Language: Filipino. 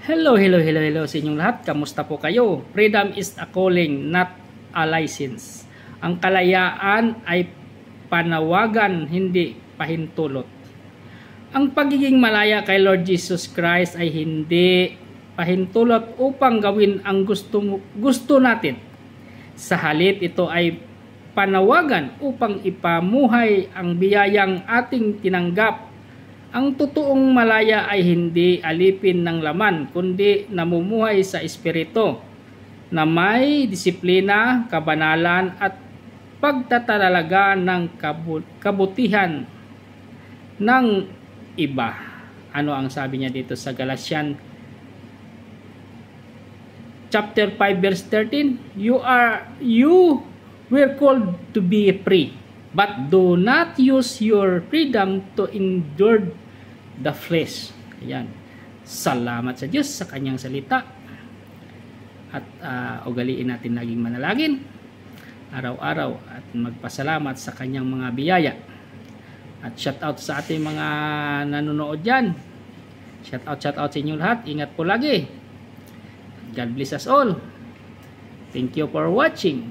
Hello sa inyong lahat. Kamusta po kayo? Freedom is a calling, not a license. Ang kalayaan ay panawagan, hindi pahintulot. Ang pagiging malaya kay Lord Jesus Christ ay hindi pahintulot upang gawin ang gusto natin. Sa halip, ito ay panawagan upang ipamuhay ang biyayang ating tinanggap. Ang totoong malaya ay hindi alipin ng laman, kundi namumuhay sa espiritu na may disiplina, kabanalan at pagtatalaga ng kabutihan ng iba. Ano ang sabi niya dito sa Galatians chapter 5 verse 13? You were called to be free, but do not use your freedom to endure the flesh. Ayan. Salamat sa Diyos sa kanyang salita. At ugaliin natin laging manalangin araw-araw at magpasalamat sa kanyang mga biyaya. At shout out sa ating mga nanonood dyan. Shout out sa inyo lahat. Ingat po lagi. God bless us all. Thank you for watching.